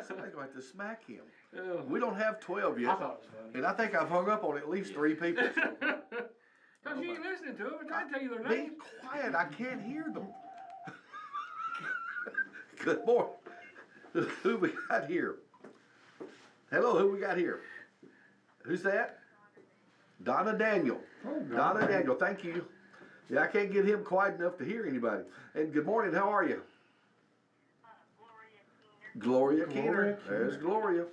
Somebody's going to have to smack him. Oh, We don't have 12 I yet, thought it was funny. and I think I've hung up on at least 3 people. So. Cause you ain't listening to him. I'm trying to tell you their Be name. quiet! I can't hear them. Good morning. Who we got here? Hello, who we got here? Who's that? Donna Daniel. Oh, Donna Daniel, thank you. Yeah, I can't get him quiet enough to hear anybody. And good morning, how are you? Gloria Keener. There's Gloria.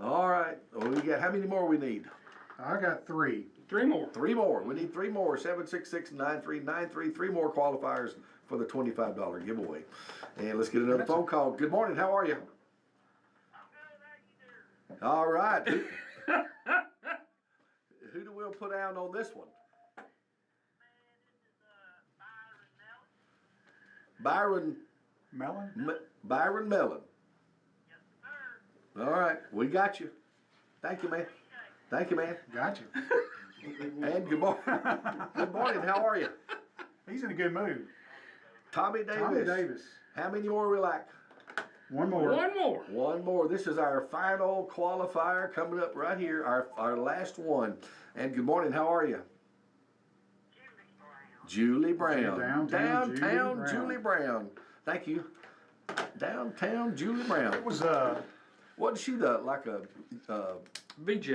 All right. Well, we got how many more we need? I got 3. 3 more. 3 more. We need 3 more. 766-9393. 3 more qualifiers for the $25 giveaway. And let's get another phone call. Good morning. How are you? All right. Who do we put down on this one? Byron Melon? Byron Mellon. All right, we got you. Thank you, man. Thank you, man. Gotcha. And good morning. Good morning. How are you? He's in a good mood. Tommy Davis. Tommy Davis. How many more we like? One more. 1 more. One more. This is our final qualifier coming up right here. Our last one. And good morning. How are you? Julie Brown. Downtown Julie Brown. Thank you. Downtown Julie Brown. It was, Wasn't she like a, VJ.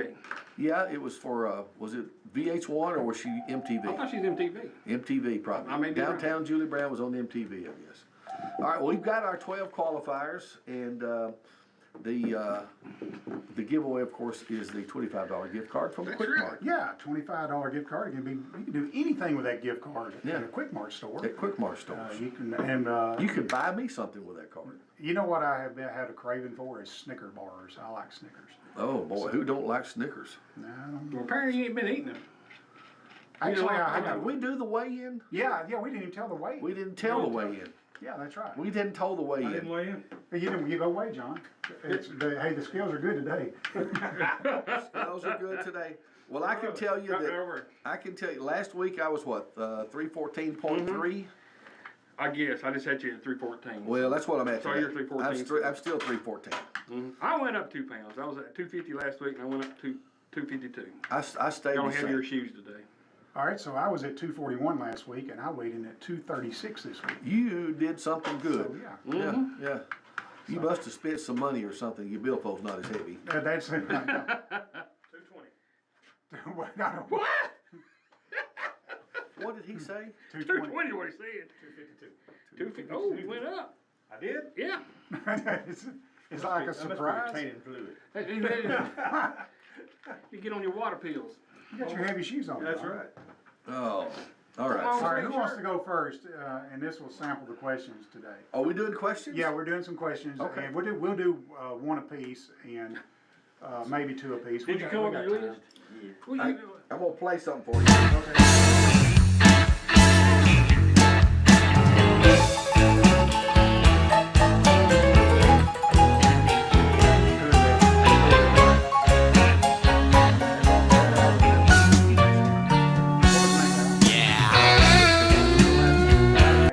yeah, it was for, was it VH1 or was she I MTV? thought she's MTV. MTV probably. I may be wrong. Downtown Julie Brown was on MTV, I guess. All right, well, we've got our 12 qualifiers, and the giveaway, of course, is the $25 gift card from That's Quik right. Mart. yeah, $25 gift card. You can do anything with that gift card Yeah. at a Quik Mart store. At Quik Mart stores. You can, and You could buy me something with that card. you know what I have had a craving for is Snicker bars. I like Snickers. Oh boy, who don't like Snickers? No, I don't. Well, apparently you ain't been eating them. Actually, I Did have. we do the weigh-in? Yeah, we didn't even tell the weight. We didn't tell the weigh-in. Yeah, that's right. We didn't tell the I didn't weigh-in. weigh in. Hey, you didn't give away, John. Hey, the scales are good today. Those are good today. Well, I can tell you Got that. that over. I can tell you. Last week I was what 314.3. I guess. I just had you at 314. Well, that's what I'm at. So today. you're 314. I'm still 314. I went up 2 pounds. I was at 250 last week and I went up to 252. I stayed Y'all the have your same. shoes today. All right, so I was at 241 last week, and I weighed in at 236 this week. You did something good. So yeah, Yeah, yeah. You must have spent some money or something. Your billfold's not as heavy. that's. 220. What? I don't- What? What did he say? 220 what he said. 250. Oh, he went up. I did? Yeah. it's like a That must be surprise. retaining fluid. You get on your water pills. You got your heavy shoes on. That's John. right. Oh, all right. All right, who Sure. wants to go first? And this will sample the questions today. Are we doing questions? Yeah, we're doing some questions, Okay. and we'll do one apiece and maybe 2 apiece. Did you come up with your list? Well, I, you, I'm gonna play something for you. Okay.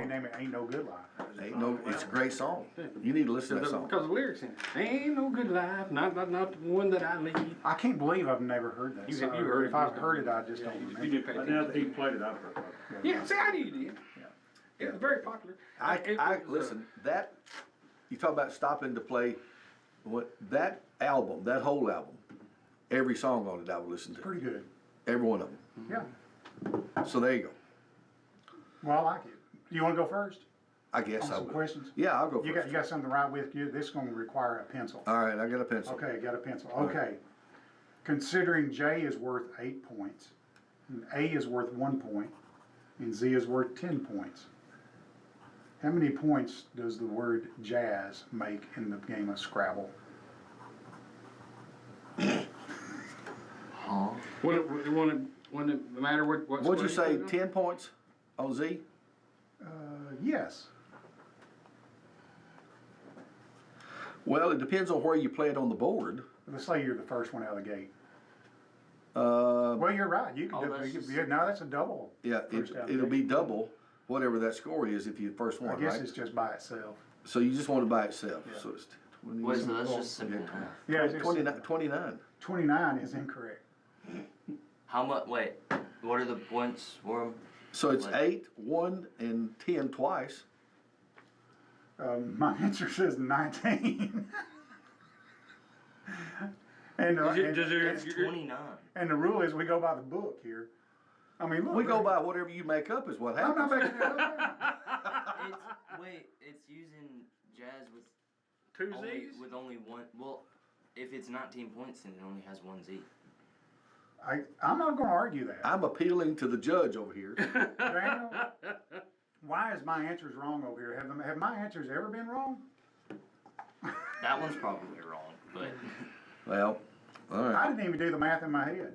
Name it Ain't No Good Life. Ain't no. It's a great song. You need to listen to that song. because the lyrics in it. Ain't no good life, not the one that I lead. I can't believe I've never heard that. You song. heard it, If I've just heard it, don't- I just don't You remember. didn't pay Now attention. that he played it, I've heard it. Yeah, see, I knew you did. Yeah, it's very popular. It was, Listen. That you talk about stopping to play. What that album, that whole album, every song on it, I would listen to. Pretty good. Every one of them. Yeah. So there you go. Well, I like it. You want to go first? I guess On I some will. questions? Yeah, I'll go You first. got something to write with you? This is going to require a pencil. All right, I got a pencil. Okay, got a pencil. All right. Okay. Considering J is worth 8 points, and A is worth 1 point, and Z is worth 10 points, how many points does the word jazz make in the game of Scrabble? Huh? Wouldn't it matter what What'd you square say? put it on? 10 points on Z? Yes. Well, it depends on where you play it on the board. Let's say you're the first one out of the gate. Uh, Well, you're right. You can Oh, do that's it. just- No, that's a double. yeah, First out the it'll be gate. double whatever that score is if you first I one, guess right? it's just by itself. So you just want it by itself. Yeah. So it's 20, Wait, so that's just simple Yeah. math. Yeah, it's 29. 29. 29 is incorrect. How much? Wait, what are the points for 'em? So it's Like- 8, 1, and 10 twice. My answer says 19. And, Does it- and, does it- That's 29. and the rule is we go by the book here. I mean, look. We go by whatever you make up is what I'm happens. not making it up. It's using jazz with Two only, Z's? with only one. Well, if it's 19 points, then it only has one Z. I'm not gonna argue that. I'm appealing to the judge over here. Daniel, why is my answers wrong over here? Have my answers ever been wrong? That one's probably wrong, but Well, all I right. didn't even do the math in my head.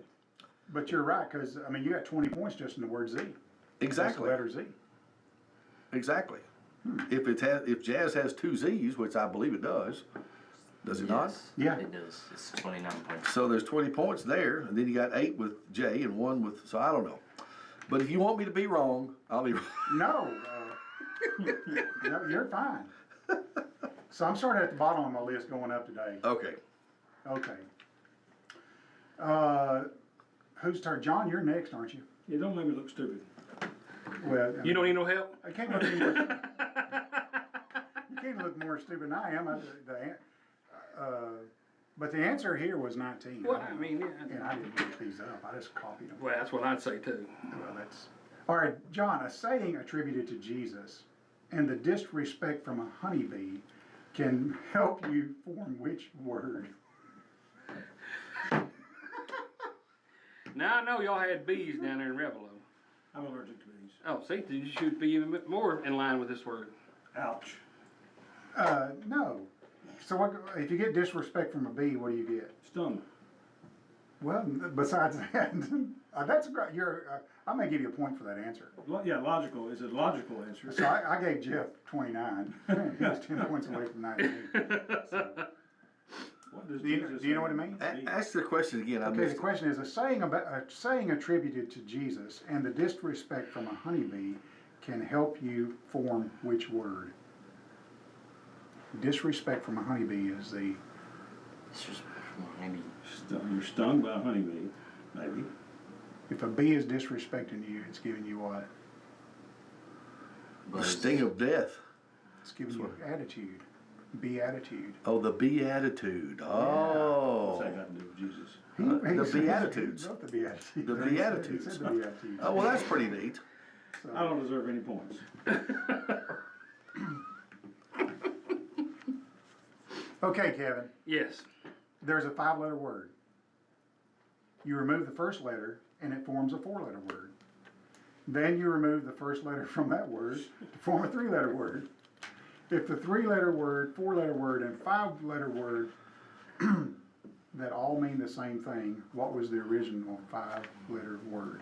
But you're right, because, I mean, you got 20 points just in the word Z. Just the Exactly. letter Z. Exactly. If jazz has 2 Z's, which I believe it does it not? yes, Yeah. it does. It's 29 points. So there's 20 points there, and then you got 8 with J and 1 with, so I don't know. But if you want me to be wrong, I'll be wrong. No, no, you're fine. So I'm starting at the bottom of my list going up today. Okay. Okay. Whose turn? John, you're next, aren't you? Yeah, don't make me look stupid. Well, You don't need no help? I can't look any more. You can't look more stupid than I am. But the answer here was 19. Well, I mean, And yeah. I didn't look these up. I just copied them. Well, that's what I'd say too. Well, that's all right, John. A saying attributed to Jesus, and the disrespect from a honeybee, can help you form which word? Now I know y'all had bees down there in Revelo. I'm allergic to bees. Oh, see, you should be even more in line with this word. Ouch. No. So what? If you get disrespect from a bee, what do you get? Stung. Well, besides that, that's a great. I'm gonna give you a point for that answer. Yeah, logical. Is a logical answer. So I gave Jeff 29. He was 10 points away from 19. So, What does do you Jesus know say? what it means? Ask the question again. I Okay, missed the it. question is a saying attributed to Jesus and the disrespect from a honeybee can help you form which word? Disrespect from a honeybee is the. It's just maybe. You're stung by a honeybee, maybe. If a bee is disrespecting you, it's giving you what? The sting of death. It's giving you attitude. Beatitude. Oh, the beatitude. What's Oh. that got to do with Jesus? The said- Beatitudes. He wrote the Beatitudes. The He Beatitudes. said the Beatitudes. Oh, well, that's pretty neat. So- I don't deserve any points. Okay, Kevin. Yes. There's a 5-letter word. You remove the first letter, and it forms a 4-letter word. Then you remove the first letter from that word to form a 3-letter word. If the 3-letter word, 4-letter word, and 5-letter word that all mean the same thing, what was the original 5-letter word?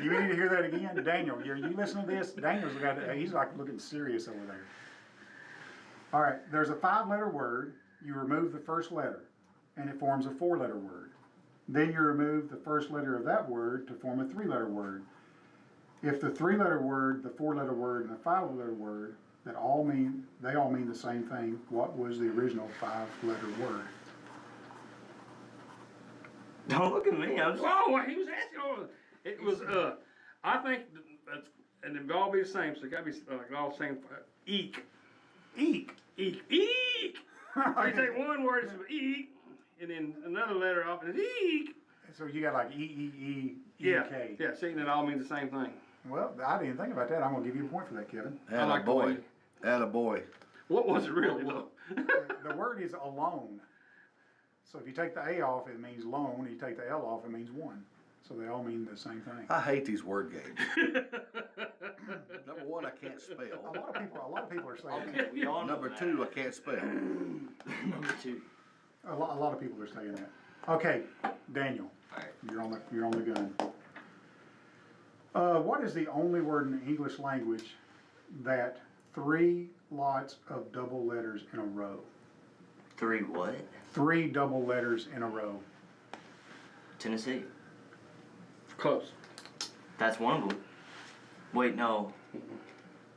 You need to hear that again? Daniel, you listen to this? He's like looking serious over there. All right, there's a 5-letter word. You remove the first letter, and it forms a 4-letter word. Then you remove the first letter of that word to form a 3-letter word. If the 3-letter word, the 4-letter word, and the 5-letter word they all mean the same thing, what was the original 5-letter word? Don't look at me. I'm just. Oh, he was asking. Oh, it was. I think that's, and it'd all be the same. So it got to be like all the same. Eek, Eek. eek, eek. So you take one word, it's eek, and then another letter off, and it's eek. So you got like E-E-E, Yeah, E-K. yeah. See, and it all means the same thing. Well, I didn't think about that. I'm gonna give you a point for that, Kevin. I like the Attaboy. way- Attaboy. What was it really though? The word is alone. So if you take the A off, it means lone. You take the L off, it means one. So they all mean the same thing. I hate these word games. Number 1, I can't A spell. lot of people are saying Okay, we all know Number that. 2, I can't spell. Number 2. that. A lot of people are saying that. Okay, Daniel, Alright. you're on the gun. What is the only word in the English language that 3 lots of double letters in a row? 3 what? 3 double letters in a row. Tennessee. Close. That's one of them. Wait, no.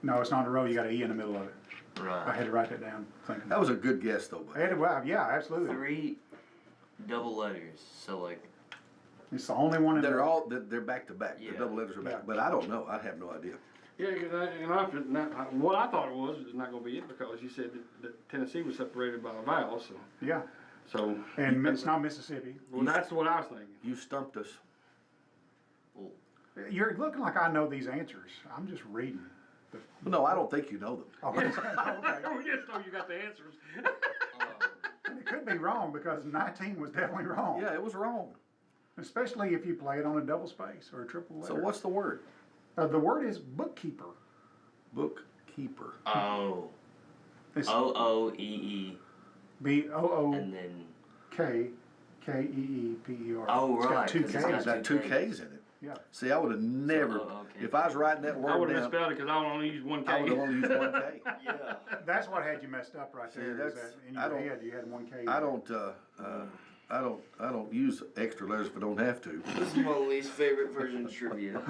No, it's not in a row. You got an E in the middle of it. I Right. had to write that down. Thinking. That was a good guess, though, I buddy. had to, well, yeah, absolutely. 3 double letters. So like. It's the only one in They're the. all, they're back to back. Yeah. The double letters are back. Yeah. But I don't know. I have no idea. Yeah, what I thought it was not going to be it because you said that Tennessee was separated by a vowel. Yeah, So. and it's not Mississippi. Well, that's what I was thinking. You stumped us. Well, You're looking like I know these answers. I'm just reading. No, I don't think you know them. Oh, okay. Oh, yes, no, you got the answers. And it could be wrong because 19 was definitely wrong. Yeah, it was wrong. Especially if you play it on a double space or a triple letter. So what's the word? The word is bookkeeper. Bookkeeper. Oh. It's OOEE. And then. B-O-O-K-K-E-E-P-E-R. Oh, It's got right, two 'cause K's. it's It's got two K's in it. Yeah. See, I would have never, okay. if I was writing that I word would have down, misspelled it because I would only use one K. I would have only used one K. Yeah. That's what had you messed up right See, there. Is that's- that in I your don't- head you had one K. I don't use extra letters if I don't have to. This is my least favorite version of trivia.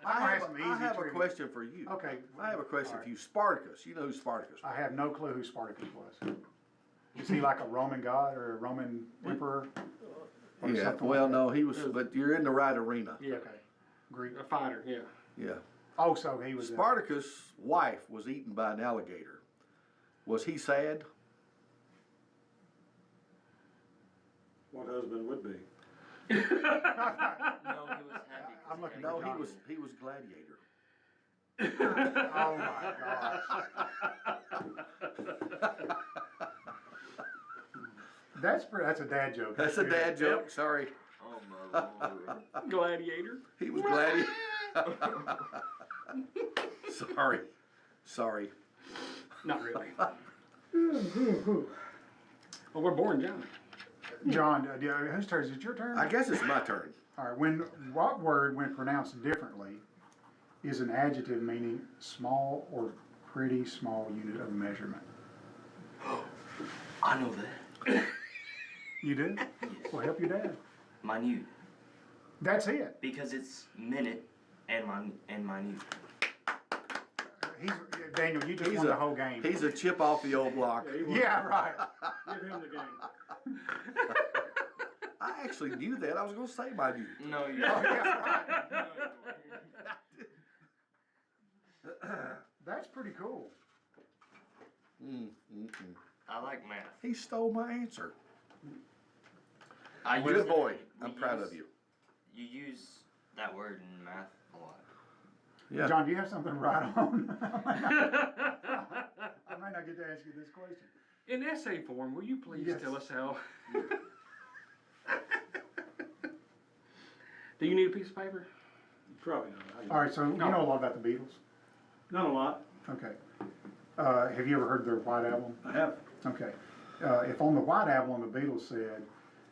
I I have a question for you. Okay. I have a question All for right. you. Spartacus, you know who Spartacus was? I have no clue who Spartacus was. Is he like a Roman god or a Roman emperor? Or Yeah, something well, like no, he was, but you're in the right arena. that? Okay. Greek. A fighter, yeah. Yeah. Oh, so he was. Spartacus' wife was eaten by an alligator. Was he sad? What husband would be? No, he was happy. I'm looking No, at he John. was gladiator. Oh my gosh. That's a dad joke. That's a dad joke, sorry. Oh my lord. Gladiator. He was gladiator. Sorry. Not really. Well, we're boring John. John, whose turn? Is it your turn? I guess it's my turn. All right. What word, when pronounced differently, is an adjective meaning small or pretty small unit of measurement? I know that. You do? Well, help your dad. Minute. That's it. Because it's minute and minute. Daniel, you just won the whole game. He's a chip off the old block. Yeah, right. Give him the game. I actually knew that. I was going to say minute. No, you Oh, yeah, right. That's pretty cool. I like math. He stole my answer. I Good use- boy. we I'm proud use- of you. You use that word in math a lot. Yeah. John, do you have something to write on? I might not get to ask you this question. In essay form, will you please Yes. tell us how? Do you need a piece of paper? Probably not. All right, so you know a lot about the Beatles. Not a lot. Okay. Have you ever heard their White Album? I have. Okay. If on the White Album the Beatles said,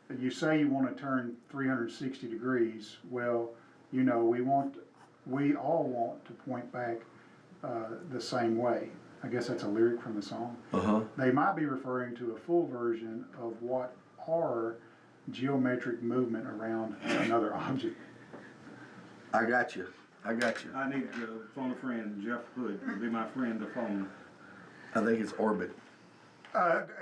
that you say you want to turn 360 degrees, well, you know, we all want to point back the same way. I guess that's a lyric from the song. Uh-huh. They might be referring to a full version of what are geometric movement around another object. I got you. I need to phone a friend, Jeff Hood, to be my friend to phone. I think it's orbit.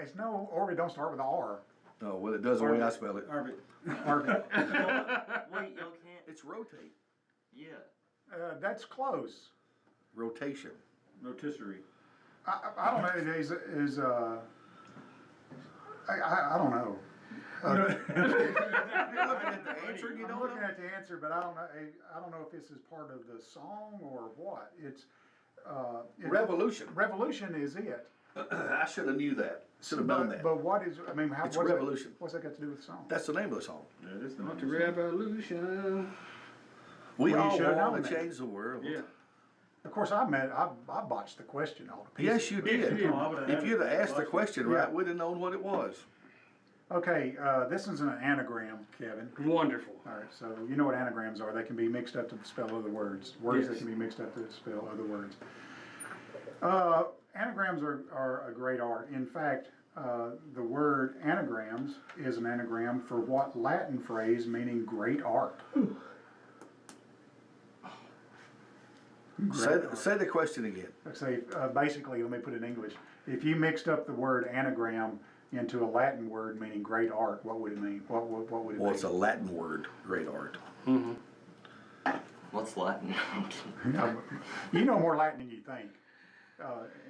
It's no orbit. Don't start with an R. Oh, well, it does the way I spell it. Orbit. Orbit. Wait, y'all can't. It's rotate. Yeah. That's close. Rotation. Rotisserie. I don't know. It is I don't know. You're looking at the answer and you I'm don't looking know? at the answer, but I don't know. I don't know if this is part of the song or what. Revolution. Revolution is it. I should have knew that. Should have known that. But what is? I mean, It's what's revolution. What's that got to do with the song? That's the name of the song. That is the Not name the of the song. revolution. We Well, you all should have want known to that. change the world. Yeah. Of course, I botched the question all to pieces. Yes, you did. Yeah, I would've had If you'd have it. asked the question Yeah. right, we'd have known what it was. Okay, this is an anagram, Kevin. Wonderful. All right, so you know what anagrams are. They can be mixed up to spell other words. Words that Yes. can be mixed up to spell other words. Anagrams are a great art. In fact, the word anagrams is an anagram for what Latin phrase meaning great art? Say the question again. Let's say, basically, let me put it in English. If you mixed up the word anagram into a Latin word meaning great art, what would it mean? What would it Well, mean? it's a Latin word, great art. What's Latin? You know more Latin than you think.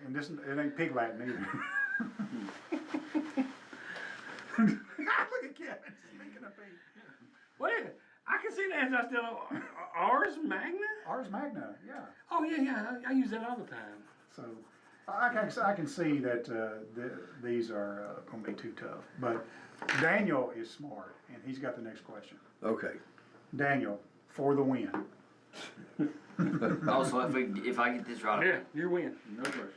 And this, it ain't pig Latin either. Look at Kevin, speaking of pig. Wait, I can see the answer. I still don't. Ars Magna? Ars Magna, yeah. Oh, yeah. I use that all the time. So I can see that these are going to be too tough. But Daniel is smart, and he's got the next question. Okay. Daniel, for the win. Oh, so if I get this right, Yeah, you win. No question.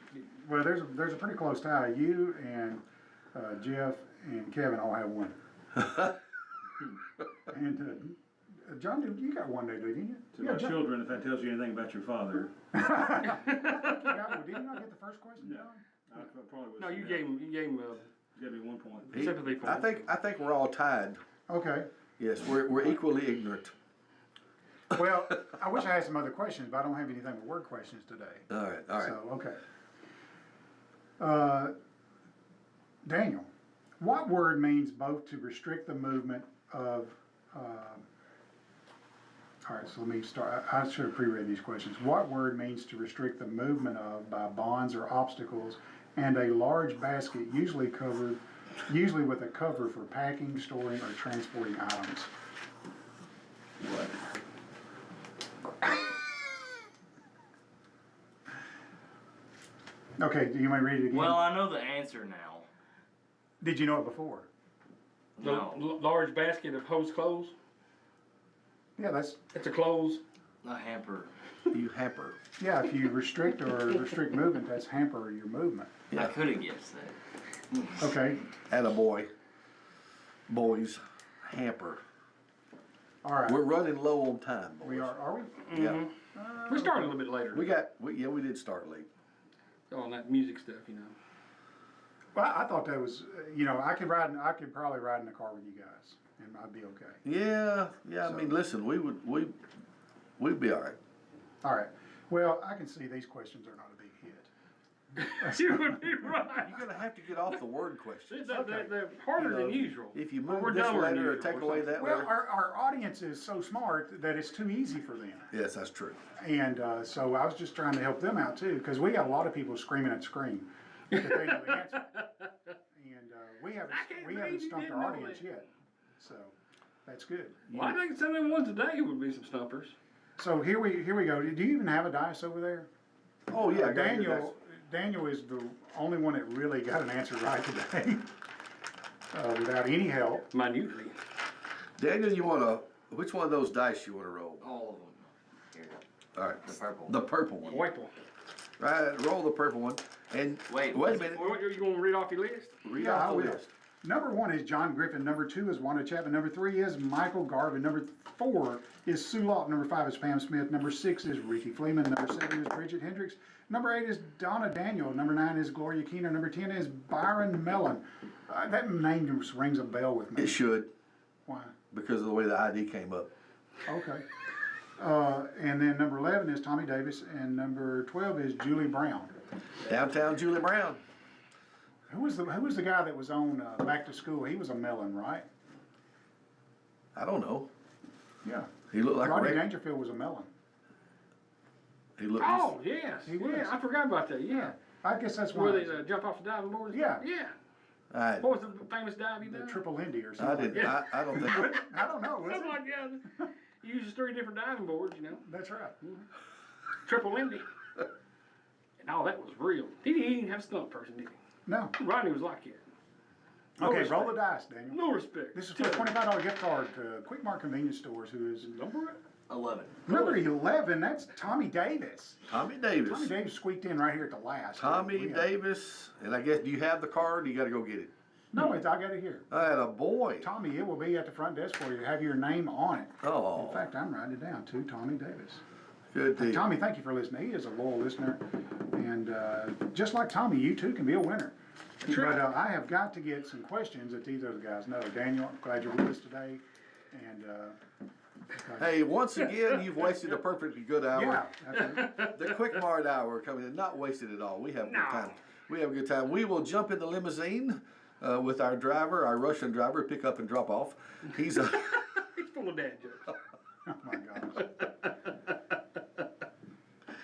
Well, there's a pretty close tie. You and Jeff and Kevin all have one. And John, you got one there, didn't you? To my children, if that tells you anything about your father. I think you got one. Did you not get the first question, No. John? I probably would. No, you gave him Gave me 1 point. sympathy for I him. think we're all tied. Okay. Yes, we're equally ignorant. Well, I wish I had some other questions, but I don't have anything but word questions today. All right. So, okay. Daniel, what word means both to restrict the movement of, all right, so let me start. I should have pre-read these questions. What word means to restrict the movement of by bonds or obstacles and a large basket usually with a cover for packing, storing, or transporting items? What? Okay, do you want me to read it again? well, I know the answer now. Did you know it before? The No, large basket of hose clothes. Yeah, It's a clothes. a hamper. You hamper. yeah, if you restrict movement, that's hamper your movement. I could have guessed that. Okay, And a boy. Boys. Hamper. all right. We're running low on time, boys. We are we? Yeah. We started a little bit later. We did start late. On that music stuff, you know. Well, I thought that was, I could probably ride in the car with you guys, and I'd be okay. Yeah. I So- mean, listen, we'd be all right. All right. Well, I can see these questions are not a big hit. You would be right. You're gonna have to get off the word questions. They're harder than usual. If you Or move we're this dumber than letter or usual take or away something. that Well, letter. our audience is so smart that it's too easy for them. Yes, that's true. And so I was just trying to help them out too, because we got a lot of people screaming at screen that they know the answer. And we haven't believe you stumped didn't our know audience that. yet. So that's good. Well, I think some of them ones today would be some stumpers. So here we go. Do you even have a dice over there? Oh yeah, I gotta do that. Daniel is the only one that really got an answer right today, without any help. Minutely. Daniel, which one of those dice you wanna roll? All of them. Here, All right. the purple. The purple one. White one. Right, roll the purple one. And Wait, wait a minute. What, you going to read off your list? Read Yeah, I off the will. list. Number 1 is John Griffin. Number 2 is Wanda Chapman. Number 3 is Michael Garvin. Number 4 is Sue Lawton. Number 5 is Pam Smith. Number 6 is Ricky Fleeman. Number 7 is Bridget Hendricks. Number 8 is Donna Daniel. Number 9 is Gloria Keener. Number 10 is Byron Mellon. That name just rings a bell with me. It should, Why? because of the way the ID came up. Okay. And then number 11 is Tommy Davis. And number 12 is Julie Brown. Downtown Julie Brown. Who was the guy that was on Back to School? He was a Mellon, right? I don't know. Yeah. He looked like Rodney a Dangerfield was a Mellon. He looked. Oh, yes. He was. I forgot about that. Yeah. I guess that's Where why. they jump off the diving board? Yeah. Yeah. I What was the famous dive you The done? Triple Lindy or something. didn't. Yeah. I don't think. I don't know. Was Something it? like that. He uses 3 different diving boards, you know. That's right. Triple Lindy. And all that was real. He didn't even have a stunt person, did he? No. Rodney was like it. No Okay, respect. roll the dice, Daniel. No respect. This is for a $25 gift card to Quik Mart Convenience Stores, who is Number 11. number 11. That's Tommy Davis. Tommy Davis. Tommy Davis squeaked in right here at the last. Tommy We had- Davis. And I guess, do you have the card? You got to go get it. No, I got it here. I had a boy. Tommy, it will be at the front desk for you. Have your name on it. Oh. In fact, I'm writing it down too. Tommy Davis. Good deal. Tommy, thank you for listening. He is a loyal listener, and just like Tommy, you too can be a winner. But I have got to get some questions that these other guys know. Daniel, I'm glad you're with us today, and Hey, once again, you've wasted a perfectly good hour. yeah, absolutely. The Quik Mart hour coming in, not wasted at all. We have a good time. We have a good time. We will jump in the limousine with our driver, our Russian driver, pick up and drop off. He's a. He's full of dad jokes. Oh my gosh.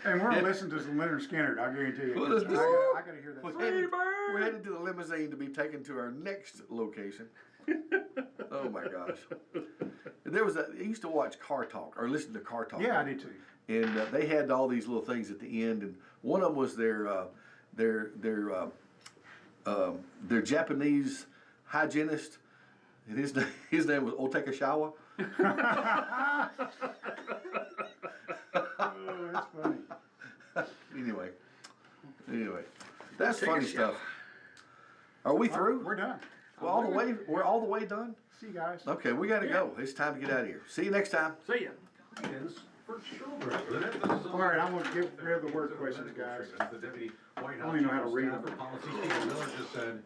And we're gonna listen to some Leonard Skinner. I guarantee you. Well, I let's- gotta hear that. We're song. headed, we're headed to the limousine to be taken to our next location. Oh my gosh. There was I used to watch Car Talk or listen to Car Talk. Yeah, I did too. And they had all these little things at the end, and one of them was their Japanese hygienist, and his name was Otakashawa. Oh, that's funny. Anyway, that's funny stuff. Are we through? We're done. We're all the way done. See you guys. Okay, we gotta go. It's time to get out of here. See you next time. See ya. For children with an emphasis on All right, I'm gonna get rid of the word questions, guys. The deputy White I don't even know how to read House them. staffer policy, Stephen Miller just said.